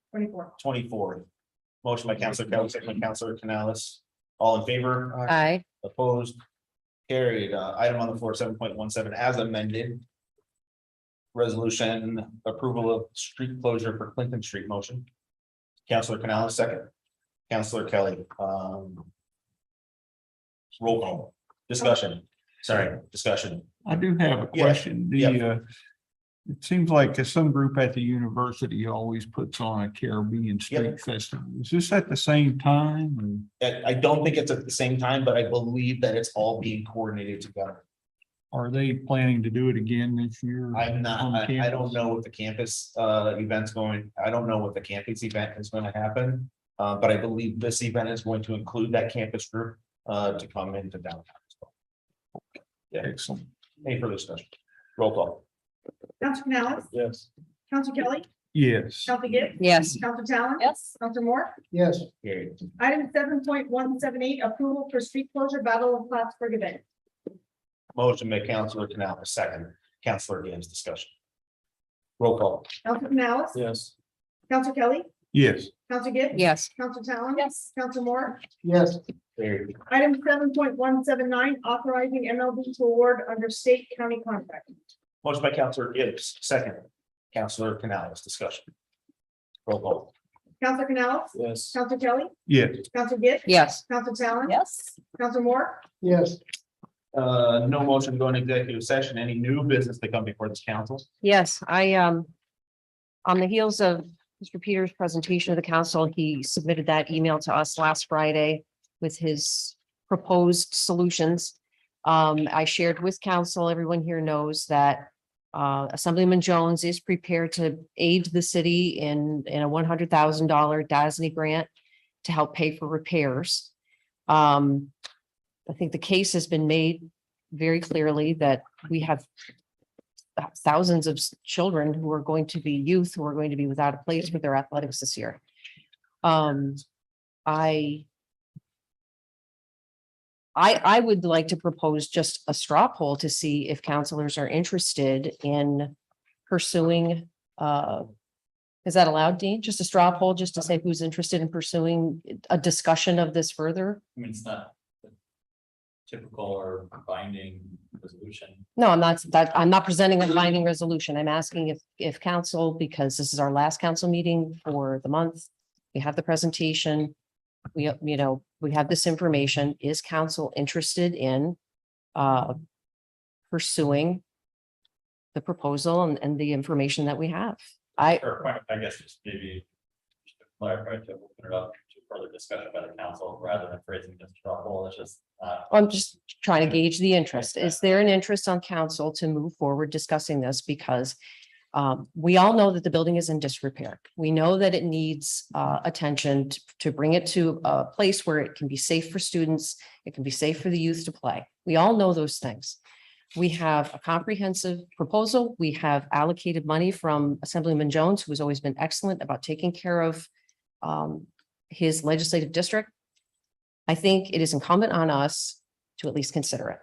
24. 24th. Motion by Counselor Kelly, second by Counselor Canales. All in favor? Aye. Opposed? Carried. Item on the floor, 7.17 as amended. Resolution approval of street closure for Clinton Street motion. Counselor Canales, second. Counselor Kelly, roll call, discussion, discussion. I do have a Yeah, question. yeah. It seems like some group at the university always puts on a Caribbean Yep. Street Festival. Is this at the same time? I don't think it's at the same time, but I believe that it's all being coordinated together. Or are they planning to do it again this year? I'm not, on I don't campus? know what the campus event's going, I don't know what the campus event is gonna happen. But I believe this event is going to include that campus group to come into downtown. as well. Yeah, Excellent. any further discussion? Roll call. Counselor Canales, Yes. Counselor Kelly, Yes. Counselor Gibbs, Yes. Counselor Talon, Yes. Counselor Moore, yes, Carried. item 7.178, approval for street closure Battle of Plattsburgh event. Motion by Counselor Canales, second. Counselor Gibbs, discussion. Roll call. Counselor Canales, Yes. Counselor Kelly, Yes. Counselor Gibbs, Yes. Counselor Talon, Yes. Counselor Moore, yes, Carried. item 7.179, authorizing MLB to award under state county contract. Motion by Counselor Gibbs, second. Counselor Canales, discussion. Roll call. Counselor Canales, Yes. Counselor Kelly, Yes. Counselor Gibbs, Yes. Counselor Talon, Yes. Counselor Moore, yes. No motion to go into executive session. Any new business to come before this council? Yes, on the heels of Mr. Peters' presentation of the council, he submitted that email to us last Friday with his proposed solutions. I shared with council, everyone here knows that Assemblyman Jones is prepared to aid the city in a $100,000 DASNY grant to help pay for repairs. I think the case has been made very clearly that we have thousands of children who are going to be youth who are going to be without a place for their athletics this year. I would like to propose just a straw poll to see if counselors are interested in pursuing, is that allowed, Dean? Just a straw poll, just to say who's interested in pursuing a discussion of this further? I mean, it's not a typical or binding resolution. No, I'm not presenting a binding resolution. I'm asking if council, because this is our last council meeting for the month. We have the presentation. We have this information. Is council interested in pursuing the proposal and the information that we have? Or I guess just maybe just to clarify, to open it up to further discussion by the council rather than phrasing this trouble. It's just I'm just trying to gauge the interest. Is there an interest on council to move forward discussing this? Because we all know that the building is in disrepair. We know that it needs attention to bring it to a place where it can be safe for students. It can be safe for the youth to play. We all know those things. We have a comprehensive proposal. We have allocated money from Assemblyman Jones, who has always been excellent about taking care of his legislative district. I think it is incumbent on us to at least consider it.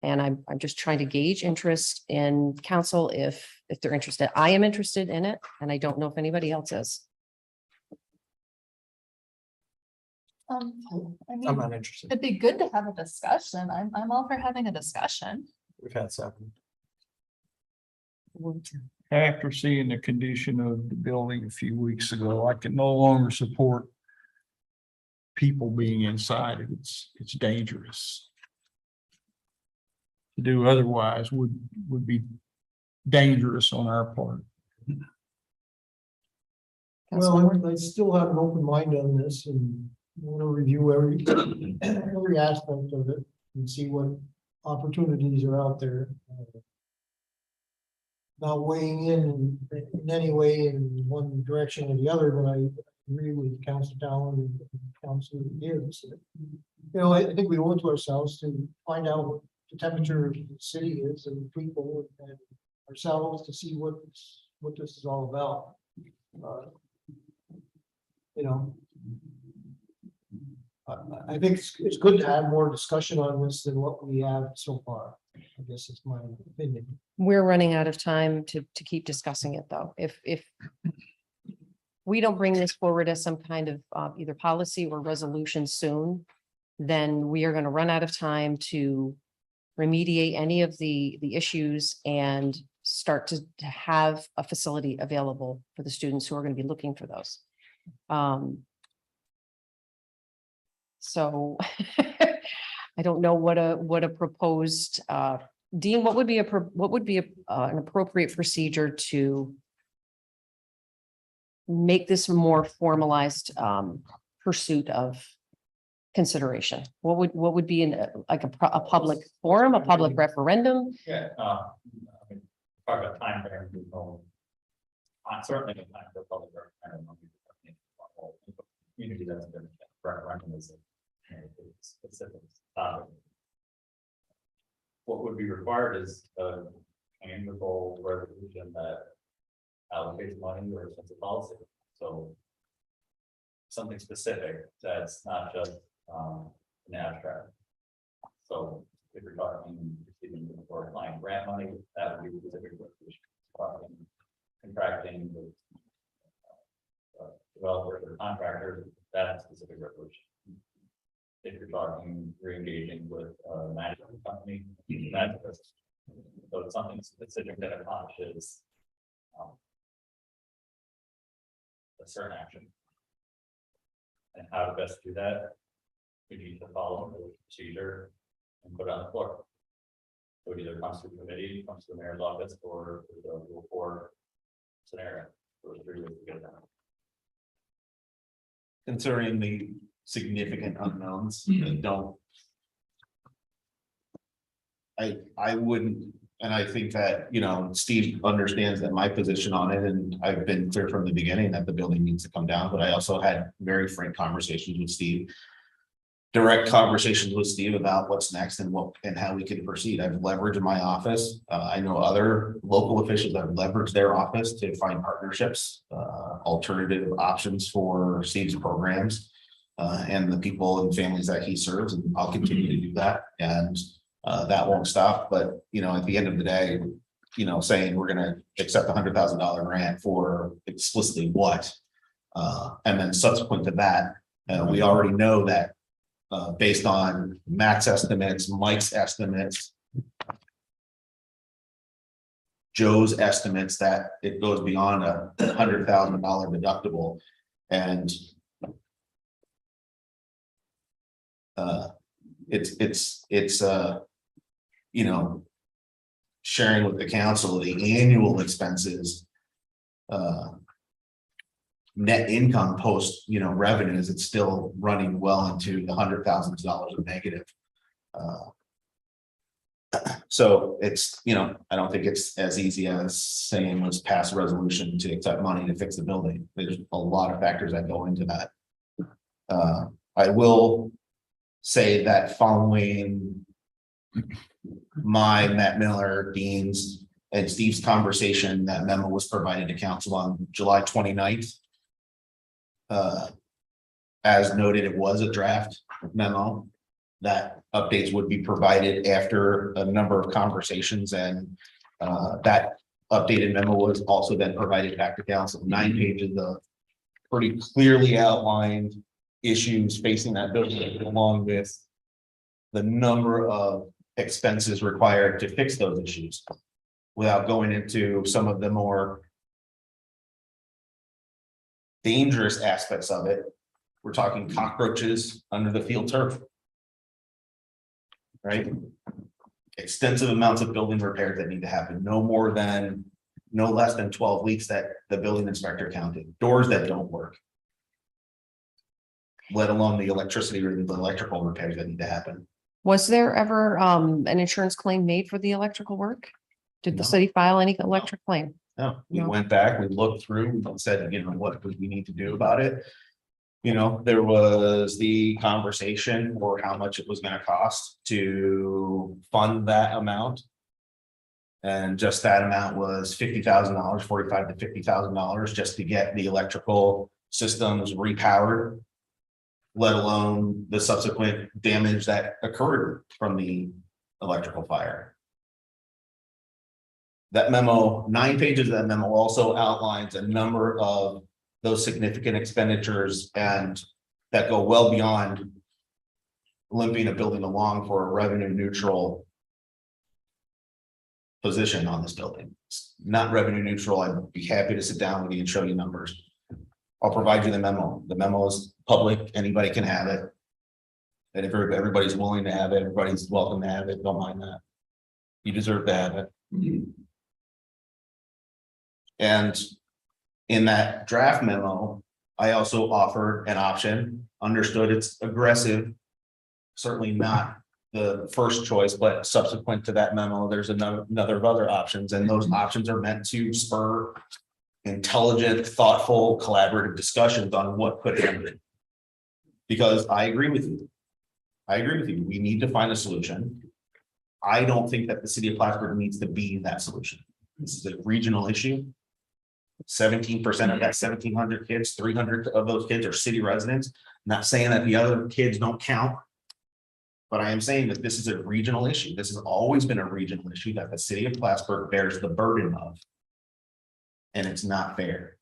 And I'm just trying to gauge interest in council if they're interested. I am interested in it, and I don't know if anybody else is. I I'm mean, not interested. it'd be good to have a discussion. I'm all for having a discussion. We've had 7. After seeing the condition of the building a few weeks ago, I can no longer support people being inside. It's dangerous. To do otherwise would be dangerous on our part. Well, I still have an open mind on this and want to review every aspect of it and see what opportunities are out there. Not weighing in any way in one direction or the other, but I agree with Council Talon and Council Gibbs. You know, I think we owe it to ourselves to find out what the temperature of the city is and people and ourselves to see what this is all about. You know, I think it's good to have more discussion on this than what we have so far. I guess it's my opinion. We're running out of time to keep discussing it, though. If we don't bring this forward as some kind of either policy or resolution soon, then we are going to run out of time to remediate any of the issues and start to have a facility available for the students who are going to be looking for those. So I don't know what a proposed, Dean, what would be an appropriate procedure to make this a more formalized pursuit of consideration? What would be like a public forum, a public referendum? Yeah, I mean, talk about time frame, we know. Certainly the time for public referendum. Community doesn't get a referendum is a specific topic. What would be required is a tangible resolution that allocates money or sets a policy. So something specific that's not just an abstract. So if you're talking receiving or applying grant money, that would be specific resolution. Contracting with developers or contractors, that's specific resolution. If you're talking re-engaging with a management company, that's so it's something specific that accomplishes a certain action. And how to best do that, we need to follow the procedure and put it on the floor. So it either comes to the committee, comes to the mayor's office, or the Rule 4 scenario. Those 3 ways to get it done. Considering the significant unknowns that don't. I wouldn't, and I think that, you know, Steve understands that my position on it, and I've been clear from the beginning that the building needs to come down, but I also had very frank conversations with Steve. Direct conversations with Steve about what's next and how we can proceed. I've leveraged my office. I know other local officials have leveraged their office to find partnerships, alternative options for Steve's programs. And the people and families that he serves, and I'll continue to do that, and that won't stop. But you know, at the end of the day, you know, saying we're going to accept $100,000 grant for explicitly what, and then subsequent to that, we already know that based on Matt's estimates, Mike's estimates, Joe's estimates, that it goes beyond a $100,000 deductible, and it's you know, sharing with the council the annual expenses, net income post, you know, revenues, it's still running well into the $100,000 of negative. So it's, you know, I don't think it's as easy as saying let's pass a resolution to accept money to fix the building. There's a lot of factors that go into that. I will say that following Matt Miller, Dean's, and Steve's conversation, that memo was provided to council on July 29th. As noted, it was a draft memo that updates would be provided after a number of conversations, and that updated memo was also then provided back to council, 9 pages of pretty clearly outlined issues facing that building, along with the number of expenses required to fix those issues, without going into some of the more dangerous aspects of it. We're talking cockroaches under the field turf. Right? Extensive amounts of building repairs that need to happen, no less than 12 weeks that the building inspector counted, doors that don't work. Let alone the electricity or the electrical repairs that need to happen. Was there ever an insurance claim made for the electrical work? Did the No. city file any electric claim? No, we No. went back, we looked through, we said, what do we need to do about it? There was the conversation or how much it was gonna cost to fund that amount. And just that amount was $50,000, $45,000 to $50,000 just to get the electrical systems repowered. Let alone the subsequent damage that occurred from the electrical fire. That memo, 9 pages of that memo also outlines a number of those significant expenditures and that go well beyond limping a building along for a revenue neutral position on this building. It's not revenue neutral. I'd be happy to sit down with you and show you numbers. I'll provide you the memo. The memo is public. Anybody can have it. And if everybody's willing to have it, everybody's welcome to have it. Don't mind that. You deserve to have it. And in that draft memo, I also offered an option, understood it's aggressive. Certainly not the first choice, but subsequent to that memo, there's another of other options, and those options are meant to spur intelligent, thoughtful, collaborative discussions on what could happen. Because I agree with you. We need to find a solution. I don't think that the city of Plattsburgh needs to be that solution. This is a regional issue. 17% of that 1,700 kids, 300 of those kids are city residents. Not saying that the other kids don't count. But I am saying that this is a regional issue. This has always been a regional issue that the city of Plattsburgh bears the burden of. And it's not fair.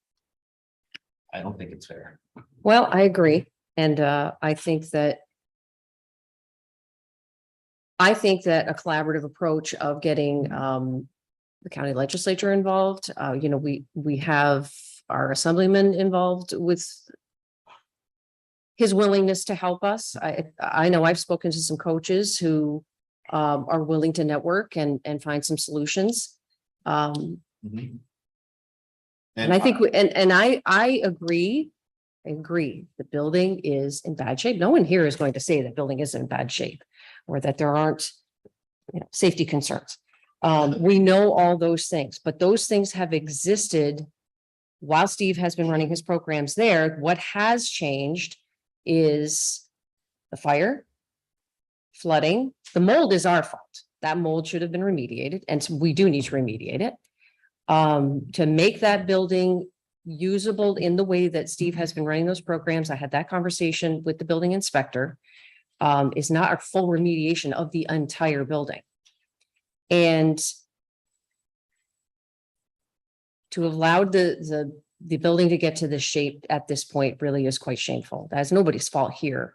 I don't think it's fair. Well, I agree. And I think that a collaborative approach of getting the county legislature involved, we have our assemblyman involved with his willingness to help us. I know I've spoken to some coaches who are willing to network and find some solutions. Mhm. And I think, I agree. The building is in bad shape. No one here is going to say that building isn't in bad shape or that there aren't, safety concerns. We know all those things, but those things have existed while Steve has been running his programs there. What has changed is the fire, flooding. The mold is our fault. That mold should have been remediated, and so we do need to remediate it. To make that building usable in the way that Steve has been running those programs. I had that conversation with the building inspector. Is not a full remediation of the entire building. And to have allowed the building to get to this shape at this point really is quite shameful. That's nobody's fault here.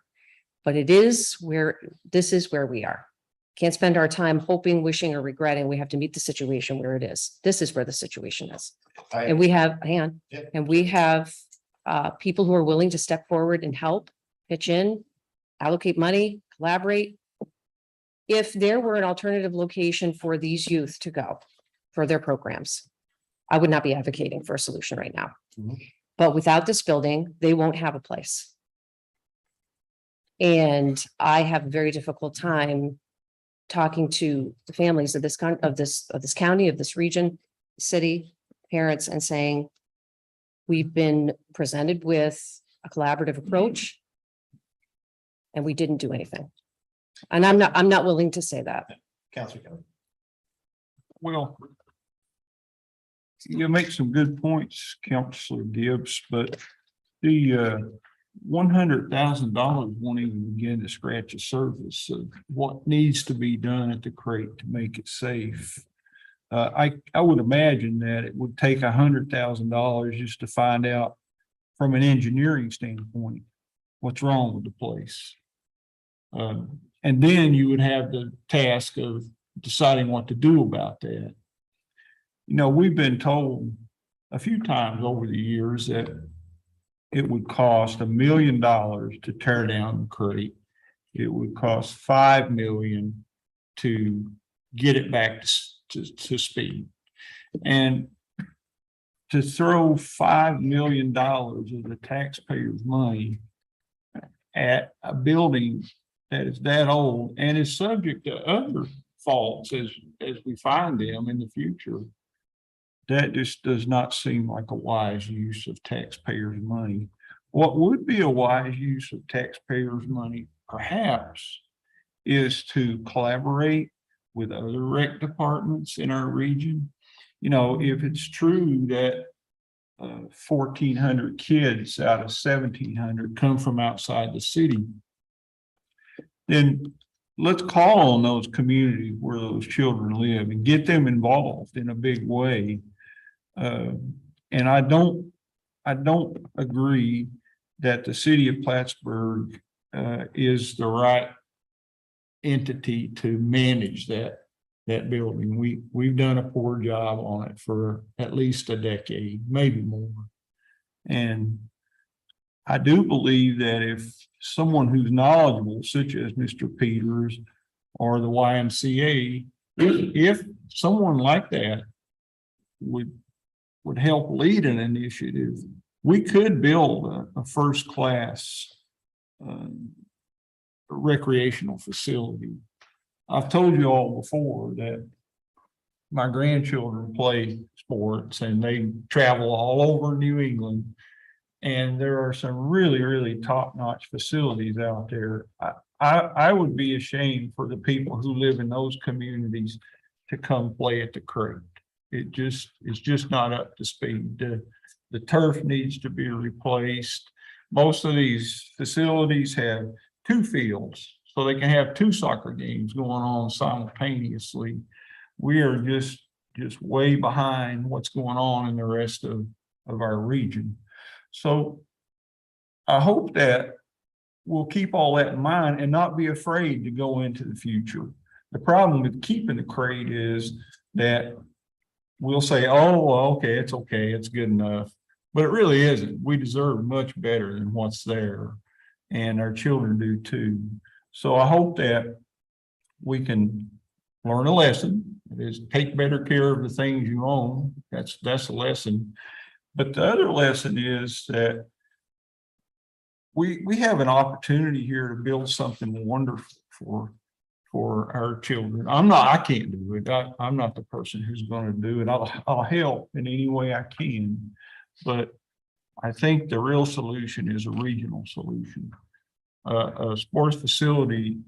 But this is where we are. Can't spend our time hoping, wishing, or regretting. We have to meet the situation where it is. This is where the situation is. And we have, people who are willing to step forward and help, pitch in, allocate money, collaborate. If there were an alternative location for these youth to go for their programs, I would not be advocating for a solution right now. Mhm. But without this building, they won't have a place. And I have a very difficult time talking to the families of this county, of this region, city, parents, and saying, we've been presented with a collaborative approach and we didn't do anything. And I'm not willing to say that. Councilor Kelly. Well, you make some good points, Councilor Gibbs, but the $100,000 won't even begin to scratch the surface of what needs to be done at the crate to make it safe. I would imagine that it would take $100,000 just to find out from an engineering standpoint what's wrong with the place. And then you would have the task of deciding what to do about that. You know, we've been told a few times over the years that it would cost $1 million to tear down the crate. It would cost $5 million to get it back to speed. And to throw $5 million of the taxpayers' money at a building that is that old and is subject to other faults as we find them in the future, that just does not seem like a wise use of taxpayers' money. What would be a wise use of taxpayers' money, perhaps, is to collaborate with other rec departments in our region. You know, if it's true that 1,400 kids out of 1,700 come from outside the city, then let's call on those communities where those children live and get them involved in a big way. And I don't agree that the city of Plattsburgh is the right entity to manage that building. We've done a poor job on it for at least a decade, maybe more. And I do believe that if someone who's knowledgeable, such as Mr. Peters or the YMCA, if someone like that would help lead an initiative, we could build a first-class recreational facility. I've told you all before that my grandchildren play sports and they travel all over New England. And there are some really, really top-notch facilities out there. I would be ashamed for the people who live in those communities to come play at the crate. It's just not up to speed. The turf needs to be replaced. Most of these facilities have 2 fields, so they can have 2 soccer games going on simultaneously. We are just way behind what's going on in the rest of our region. So I hope that we'll keep all that in mind and not be afraid to go into the future. The problem with keeping the crate is that we'll say, oh, okay, it's good enough. But it really isn't. We deserve much better than what's there. And our children do too. So I hope that we can learn a lesson. It is take better care of the things you own. That's a lesson. But the other lesson is that we have an opportunity here to build something wonderful for our children. I can't do it. I'm not the person who's going to do it. I'll help in any way I can. But I think the real solution is a regional solution. A sports facility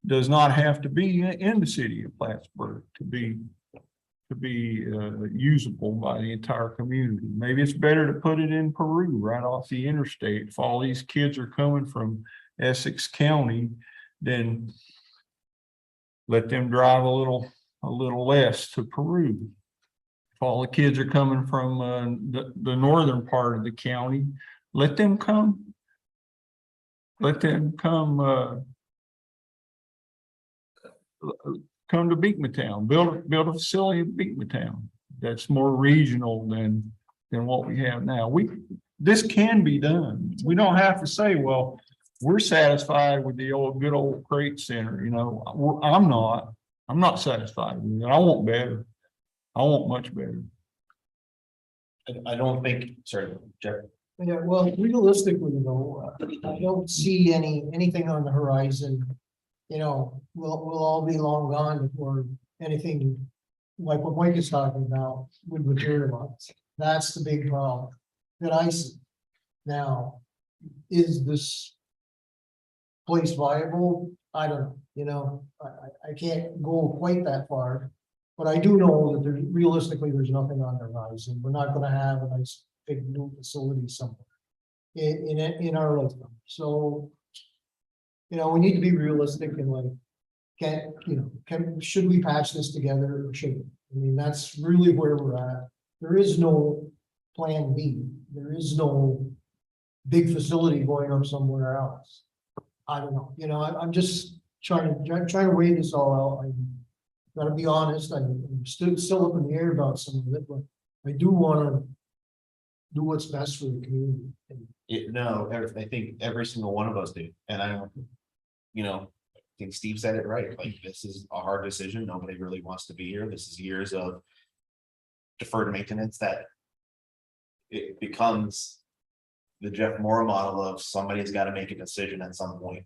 does not have to be in the city of Plattsburgh to be usable by the entire community. Maybe it's better to put it in Peru, right off the interstate. If all these kids are coming from Essex County, then let them drive a little less to Peru. If all the kids are coming from the northern part of the county, let them come to Beekmantown, build a facility in Beekmantown that's more regional than what we have now. This can be done. We don't have to say, well, we're satisfied with the good old crate center. You know, I'm not satisfied with it. I want better. I want much better. I don't think, sorry, Jeff. Yeah, well, realistically though, I don't see anything on the horizon. You know, we'll all be long gone before anything like what Mike is talking about would materialize. That's the big problem that I see. Now, is this place viable? I don't know, you know, I can't go quite that far. But I do know that there's realistically, there's nothing on the horizon. We're not gonna have a nice big new facility somewhere. In our lifetime, so. You know, we need to be realistic and like, should we patch this together or shouldn't? I mean, that's really where we're at. There is no plan B. There is no big facility going up somewhere else. I don't know, I'm just trying to weigh this all out. I gotta be honest, I'm still up in the air about some of it, but I do wanna do what's best for the community. I think every single one of us do, and I don't, I think Steve said it right, like, this is a hard decision, nobody really wants to be here, this is years of deferred maintenance that it becomes the Jeff Moore model of somebody's got to make a decision at some point.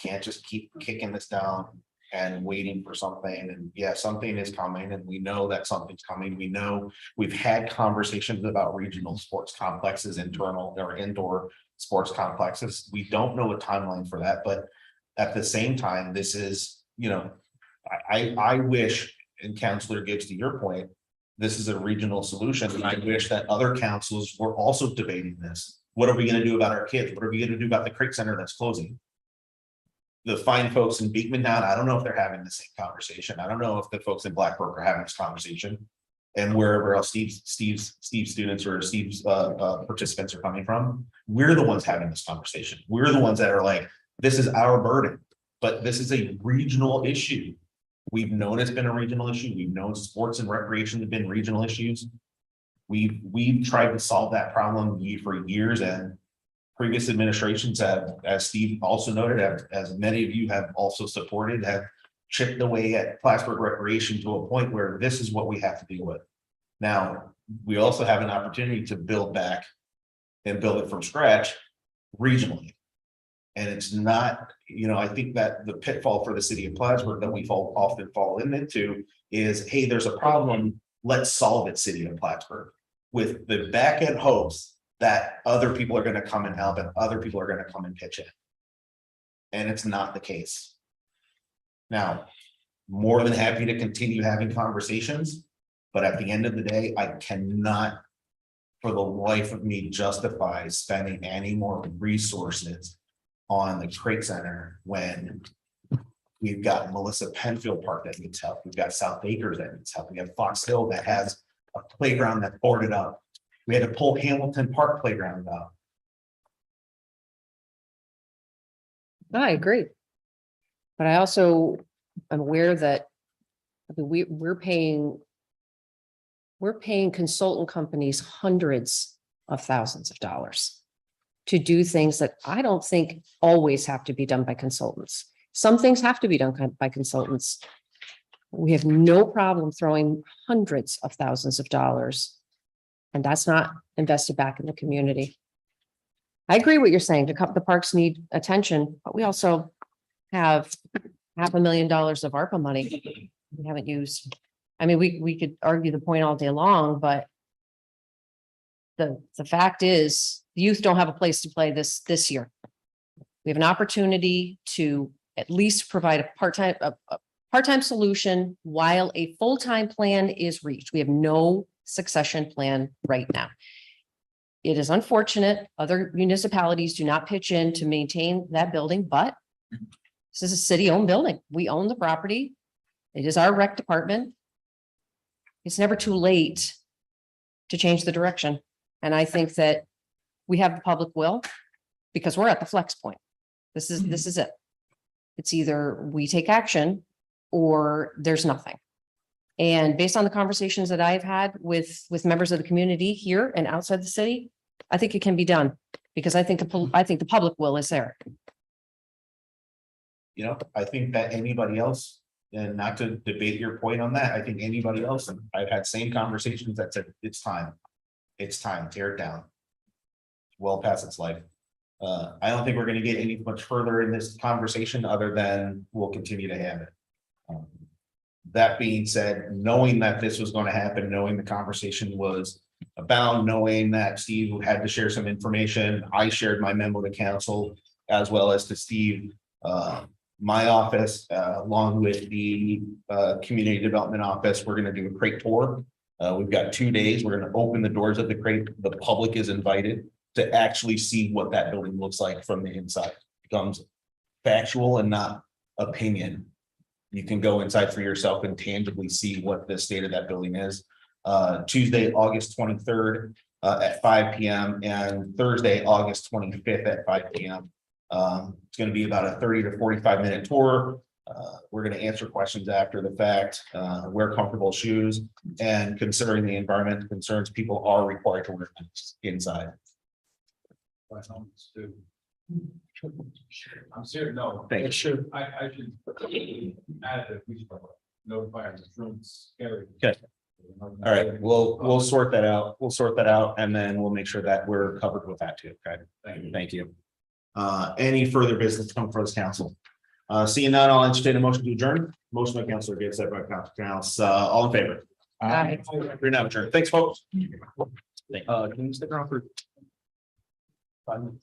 Can't just keep kicking this down and waiting for something, and yeah, something is coming, and we know that something's coming. We know we've had conversations about regional sports complexes, internal or indoor sports complexes. We don't know a timeline for that, but at the same time, this is, I wish, and Counselor Gibbs, to your point, this is a regional solution, and I wish that other councils were also debating this. What are we going to do about our kids? What are we going to do about the Creek Center that's closing? The fine folks in Beekmantown, I don't know if they're having the same conversation. I don't know if the folks in Blackbrook are having this conversation, and wherever else Steve's students or Steve's participants are coming from. We're the ones having this conversation. We're the ones that are like, this is our burden, but this is a regional issue. We've known it's been a regional issue. We've known sports and recreation have been regional issues. We've tried to solve that problem for years, and previous administrations have, as Steve also noted, as many of you have also supported, have chipped away at Plattsburgh Recreation to a point where this is what we have to deal with. Now, we also have an opportunity to build back and build it from scratch regionally. And it's not, I think that the pitfall for the city of Plattsburgh that we often fall into is, hey, there's a problem, let's solve it, city of Plattsburgh, with the back end hopes that other people are going to come and help and other people are going to come and pitch in. And it's not the case. Now, more than happy to continue having conversations, but at the end of the day, I cannot for the life of me justify spending any more resources on the Creek Center when we've got Melissa Penfield Park that needs help. We've got South Acres that needs help. We have Fox Hill that has a playground that's boarded up. We had to pull Hamilton Park playground up. I agree. But I also am aware that we're paying consultant companies hundreds of thousands of dollars to do things that I don't think always have to be done by consultants. Some things have to be done by consultants. We have no problem throwing hundreds of thousands of dollars, and that's not invested back in the community. I agree what you're saying. The parks need attention, but we also have $500,000 of ARPA money we haven't used. I mean, we could argue the point all day long, but the fact is, the youth don't have a place to play this year. We have an opportunity to at least provide a part-time solution while a full-time plan is reached. We have no succession plan right now. It is unfortunate other municipalities do not pitch in to maintain that building, but this is a city-owned building. We own the property. It is our rec department. It's never too late to change the direction. And I think that we have the public will, because we're at the flex point. This is it. It's either we take action or there's nothing. And based on the conversations that I've had with members of the community here and outside the city, I think it can be done, because I think the public will is there. I think that anybody else, and not to debate your point on that, I think anybody else, and I've had same conversations that said, it's time, tear it down. Well past its life. I don't think we're going to get any much further in this conversation other than we'll continue to have it. That being said, knowing that this was going to happen, knowing the conversation was about, knowing that Steve had to share some information, I shared my memo to council as well as to Steve. my office, along with the community development office, we're gonna do a crate tour. We've got 2 days. We're gonna open the doors of the crate. The public is invited to actually see what that building looks like from the inside. Becomes factual and not opinion. You can go inside for yourself and tangibly see what the state of that building is. Tuesday, August 23rd at 5 p.m. and Thursday, August 25th at 5 p.m. It's going to be about a 30 to 45-minute tour. We're going to answer questions after the fact, wear comfortable shoes, and considering the environmental concerns, people are required to wear masks inside. I'm serious, no. Thank you. Sure. I should add that we should notify the rooms. Okay. All right, we'll sort that out. We'll sort that out, and then we'll make sure that we're covered with that too. Okay, thank you. Any further business come for this council? Seeing none, I'll entertain a motion to adjourn. Motion by Councilor Gibbs, second by Councilor Canals. All in favor? Aye. We're now adjourned. Thanks, folks. Can you stick around for 5 minutes?